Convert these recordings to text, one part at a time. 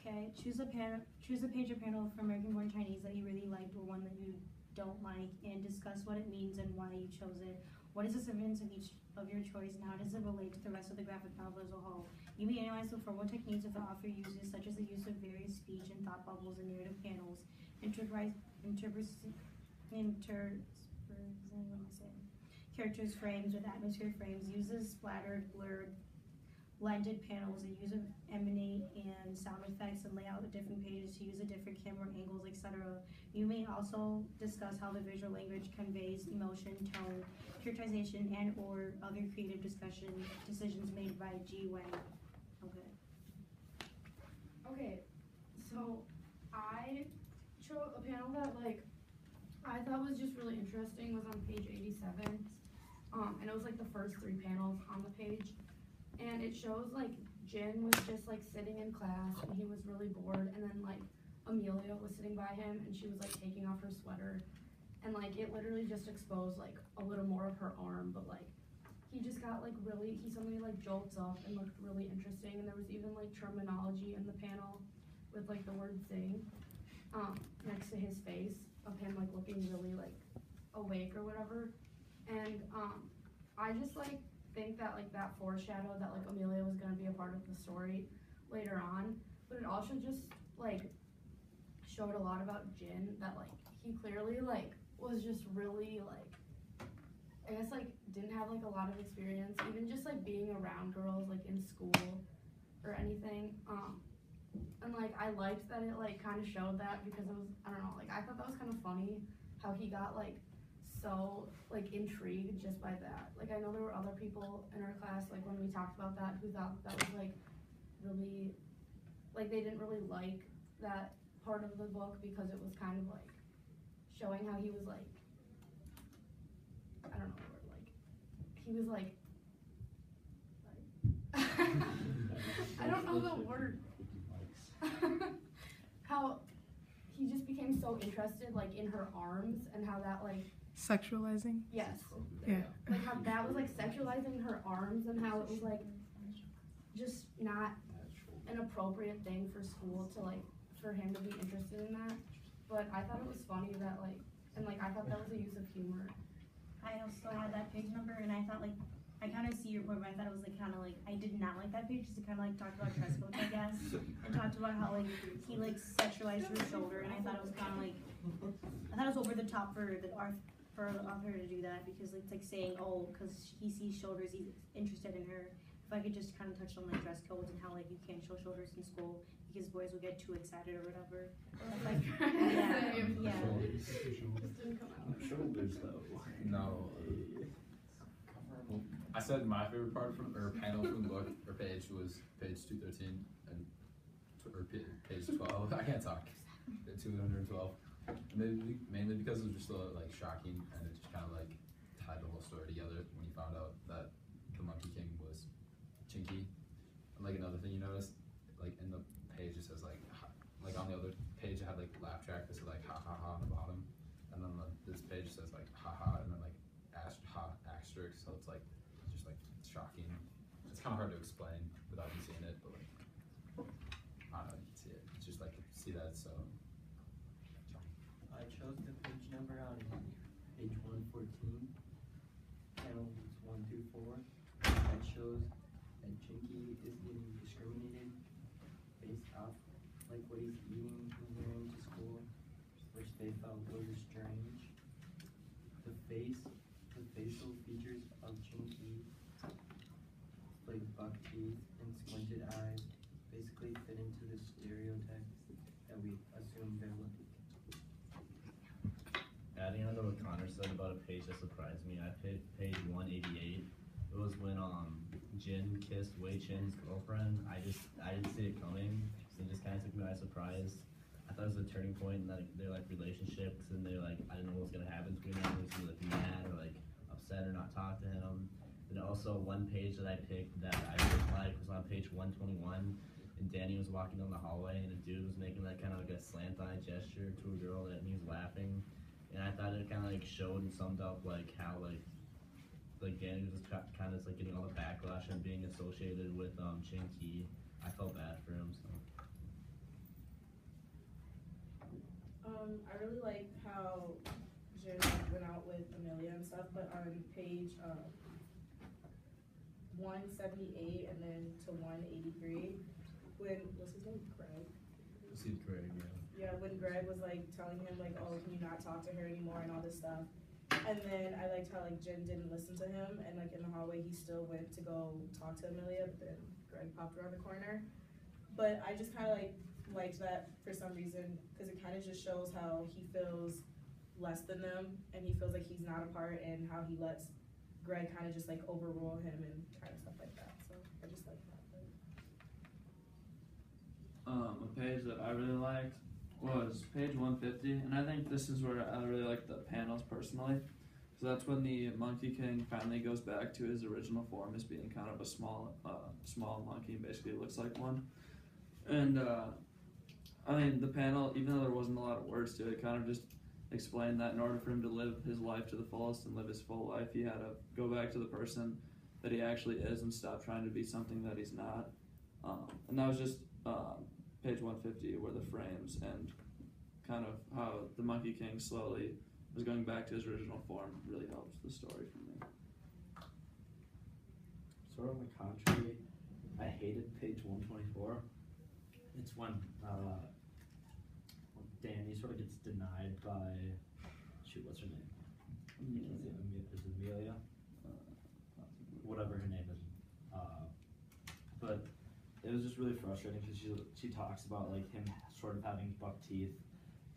Okay, choose a page or panel from American-born Chinese that you really liked or one that you don't like, and discuss what it means and why you chose it. What is the significance of each of your choice, and how does it relate to the rest of the graphic novel as a whole? You may analyze the formal techniques that the author uses, such as the use of various speech and thought bubbles and narrative panels, characters frames with atmosphere frames, uses splattered, blurred, blended panels, and use of emanate and sound effects, and layout of different pages to use a different camera angles, etc. You may also discuss how the visual language conveys emotion, tone, characterization, and or other creative decisions made by G. Wang. Okay, so I chose a panel that I thought was just really interesting, was on page 87. And it was the first 3 panels on the page. And it shows Jin was just sitting in class and he was really bored, and then Amelia was sitting by him and she was taking off her sweater, and it literally just exposed a little more of her arm, but he just got he suddenly jolts up and looked really interesting, and there was even terminology in the panel with the word thing next to his face of him looking really awake or whatever. And I just think that that foreshadowed that Amelia was going to be a part of the story later on, but it also just showed a lot about Jin, that he clearly was just really I guess didn't have a lot of experience, even just being around girls in school or anything. And I liked that it kind of showed that, because it was, I don't know, I thought that was kind of funny how he got so intrigued just by that. I know there were other people in our class when we talked about that who thought that was really they didn't really like that part of the book, because it was kind of showing how he was I don't know the word, he was I don't know the word. How he just became so interested in her arms, and how that sexualizing? Yes. Yeah. How that was sexualizing her arms, and how it was just not an appropriate thing for school to for him to be interested in that. But I thought it was funny that and I thought that was a use of humor. I also had that page number, and I thought I kind of see your point, but I thought it was kind of I did not like that page, because it kind of talked about dress codes, I guess, and talked about how he sexualized her shoulder, and I thought it was kind of I thought it was over the top for the author to do that, because it's saying, oh, because he sees shoulders, he's interested in her. If I could just kind of touch on dress codes and how you can't show shoulders in school because boys will get too excited or whatever. Yeah. Shoulders though. No. I said my favorite part panel from the book or page was page 213 and or page 12. I can't talk. 212. Mainly because it was just shocking, and it just kind of tied the whole story together when you found out that the Monkey King was Chinky. And another thing you noticed, in the page it says on the other page it had laugh track that said ha ha ha on the bottom, and then this page says ha ha, and then asterisk, so it's just shocking. It's kind of hard to explain without you seeing it, but I don't know, you can see it. It's just see that, so. I chose the page number on page 114, panels 1 through 4. That shows that Chinky is getting discriminated based off what he's eating and wearing to school, which they felt was strange. The facial features of Chinky, buck teeth and squinted eyes, basically fit into the stereotypes that we assume they're looking. Adding on to what Connor said about a page that surprised me, I picked page 188. It was when Jin kissed Wei Chin's girlfriend. I didn't see it coming. So it just kind of took me by surprise. I thought it was a turning point in their relationships, and they're I didn't know what was gonna happen between them. Was he mad or upset or not talk to him? And also one page that I picked that I really liked was on page 121. And Danny was walking down the hallway, and a dude was making kind of a slant eye gesture to a girl, and he was laughing. And I thought it kind of showed and summed up how Danny was just kind of getting all the backlash and being associated with Chinky. I felt bad for him. So I really like how Jen went out with Amelia and stuff, but on page 178 and then to 183, when what's his name, Greg? See Craig, yeah. Yeah, when Greg was like telling him like, oh, can you not talk to her anymore and all this stuff. And then I liked how like Jen didn't listen to him, and like in the hallway he still went to go talk to Amelia, but then Greg popped around the corner. But I just kind of like liked that for some reason, because it kind of just shows how he feels less than them, and he feels like he's not a part, and how he lets Greg kind of just like overrule him and kind of stuff like that. So I just like that. A page that I really liked was page 150, and I think this is where I really like the panels personally, because that's when the Monkey King finally goes back to his original form as being kind of a small monkey, and basically looks like one. And I mean, the panel, even though there wasn't a lot of words to it, kind of just explained that in order for him to live his life to the fullest and live his full life, he had to go back to the person that he actually is and stop trying to be something that he's not. And that was just page 150, where the frames and kind of how the Monkey King slowly was going back to his original form really helped the story for me. Sort of on the contrary, I hated page 124. It's when Danny sort of gets denied by, shoot, what's her name? Is it Amelia? Whatever her name is. But it was just really frustrating because she talks about like him sort of having buck teeth,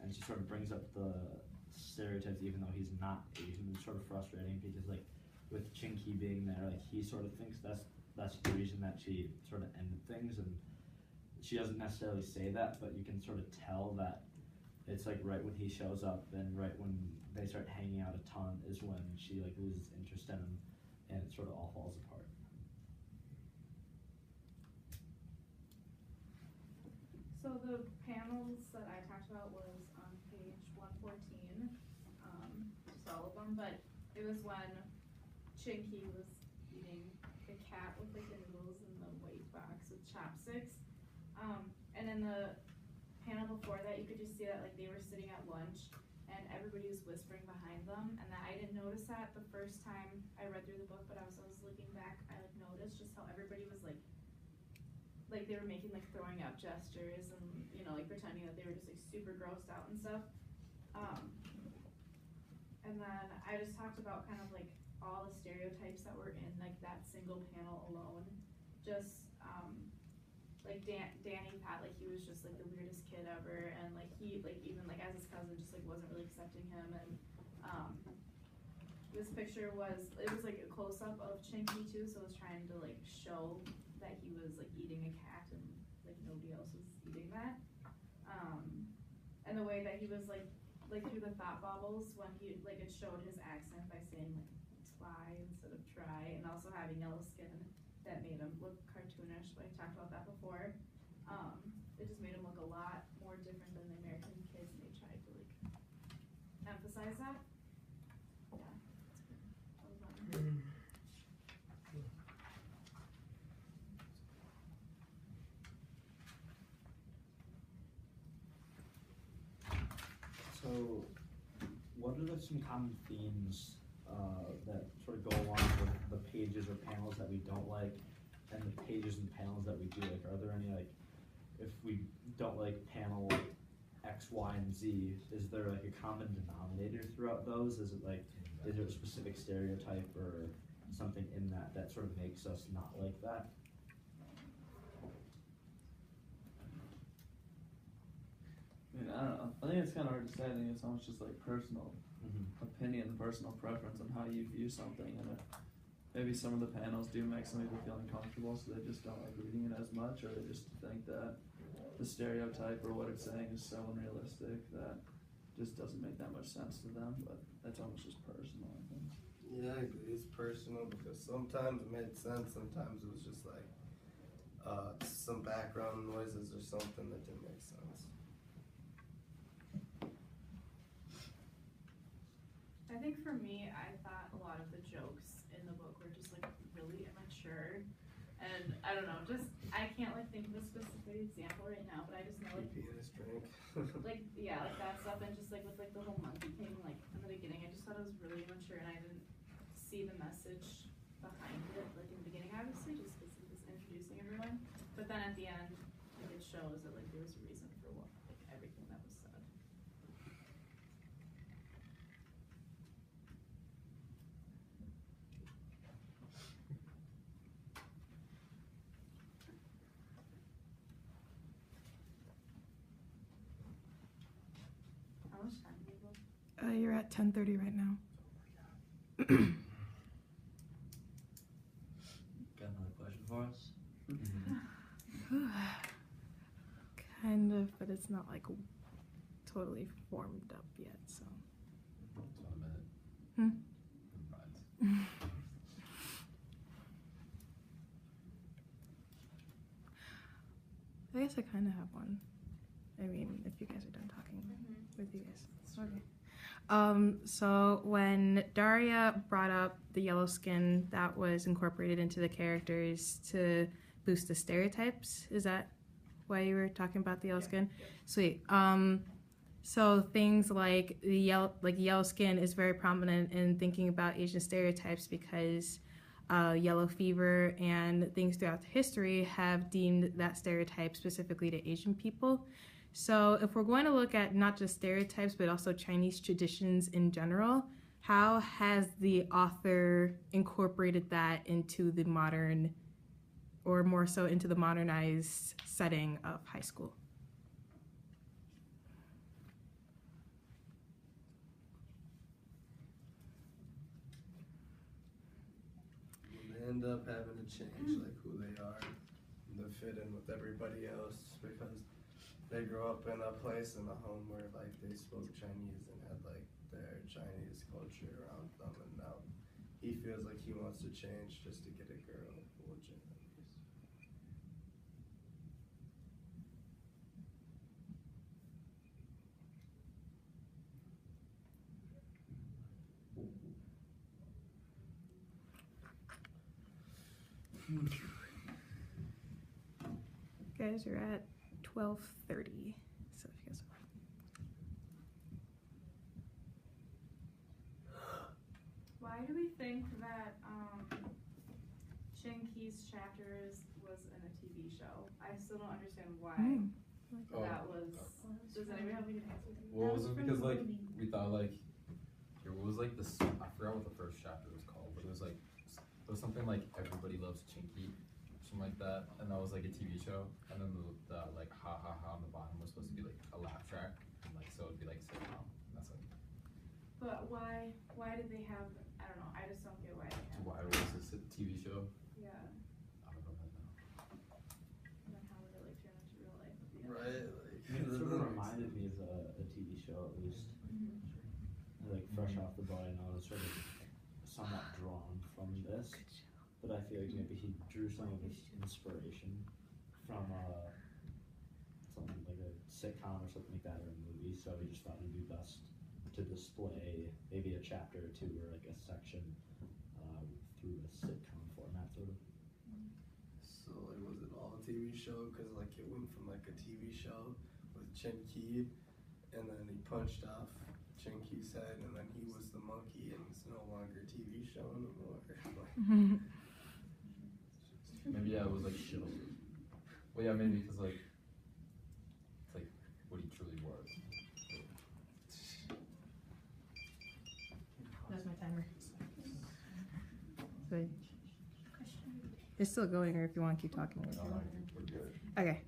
and she sort of brings up the stereotypes even though he's not Asian. It's sort of frustrating because like with Chinky being there, like he sort of thinks that's the reason that she sort of ended things, and she doesn't necessarily say that, but you can sort of tell that it's like right when he shows up and right when they start hanging out a ton is when she like loses interest in him, and it sort of all falls apart. So the panels that I talked about was on page 114, just all of them, but it was when Chinky was eating the cat with like the noodles in the white box with chopsticks. And in the panel before that, you could just see that like they were sitting at lunch and everybody was whispering behind them, and that I didn't notice that the first time I read through the book, but as I was looking back, I like noticed just how everybody was like they were making like throwing up gestures and, you know, like pretending that they were just like super grossed out and stuff. And then I just talked about kind of like all the stereotypes that were in like that single panel alone. Just like Danny Pat, like he was just like the weirdest kid ever, and like he like even like as his cousin just like wasn't really accepting him. And this picture was like a close up of Chinky too, so it was trying to like show that he was like eating a cat and like nobody else was eating that. And the way that he was like through the thought bubbles when he like it showed his accent by saying like try instead of try, and also having yellow skin that made him look cartoonish, but I talked about that before. It just made him look a lot more different than the American kids, and they tried to like emphasize that. Yeah. That was mine. So, what are some common themes that sort of go along with the pages or panels that we don't like, and the pages and panels that we do like? Are there any like, if we don't like panel X, Y, and Z, is there like a common denominator throughout those? Is it like, is there a specific stereotype or something in that sort of makes us not like that? I mean, I don't know. I think it's kind of hard to say. I think it's almost just like personal opinion, personal preference on how you view something, and if maybe some of the panels do make some people feel uncomfortable, so they just don't like reading it as much, or they just think that the stereotype or what it's saying is so unrealistic that just doesn't make that much sense to them. But that's almost just personal, I think. Yeah, I agree. It's personal because sometimes it made sense, sometimes it was just like some background noises or something that didn't make sense. I think for me, I thought a lot of the jokes in the book were just like really immature, and I don't know, just I can't like think of a specific example right now, but I just know like Pee in his drink. like yeah, like that stuff, and just like with like the whole monkey thing, like in the beginning, I just thought it was really immature, and I didn't see the message behind it, like in the beginning, obviously, just because he was introducing everyone. But then at the end, like, it shows that like there was a reason for what like everything that was said. How much time do we have? You're at 10:30 right now. Got another question for us? Kind of, but it's not like totally formed up yet, so. Just one minute. Hmm? Never mind. I guess I kind of have one. I mean, if you guys are done talking with you guys. Okay. So when Daria brought up the yellow skin, that was incorporated into the characters to boost the stereotypes. Is that why you were talking about the yellow skin? Sweet. So things like the yellow skin is very prominent in thinking about Asian stereotypes because yellow fever and things throughout history have deemed that stereotype specifically to Asian people. So if we're going to look at not just stereotypes, but also Chinese traditions in general, how has the author incorporated that into the modern, or more so into the modernized setting of high school? They end up having to change like who they are to fit in with everybody else because they grow up in a place in a home where like they spoke Chinese and had like their Chinese culture around them, and now he feels like he wants to change just to get a girl who will Chinese. Guys are at 12:30. So if you guys Why do we think that Chinky's chapters was in a TV show? I still don't understand why that was. Does anybody have any answer? Well, was it because like we thought like here, what was like this? I forgot what the first chapter was called, but it was something like Everybody Loves Chinky, something like that, and that was like a TV show. And then the like ha ha ha on the bottom was supposed to be like a laugh track, and like so it'd be like a sitcom. And that's like. But why? Why did they have? I don't know. I just don't get why they have. Why was this a TV show? Yeah. I don't know that now. And then how would it like turn into real life? Right, like It sort of reminded me of a TV show at least. Like fresh off the boat, I know it's sort of somewhat drawn from this, but I feel like maybe he drew some of his inspiration from something like a sitcom or something like that, or a movie. So he just thought it'd be best to display maybe a chapter or two or like a section through a sitcom format, sort of. So like was it all a TV show? Cause like it went from like a TV show with Chinky, and then he punched off Chinky's head, and then he was the monkey, and it's no longer a TV show anymore. Maybe yeah, it was like show. Well, yeah, maybe because like it's like what he truly was. That's my timer. So it's still going, or if you want to keep talking. No, we're good. Okay.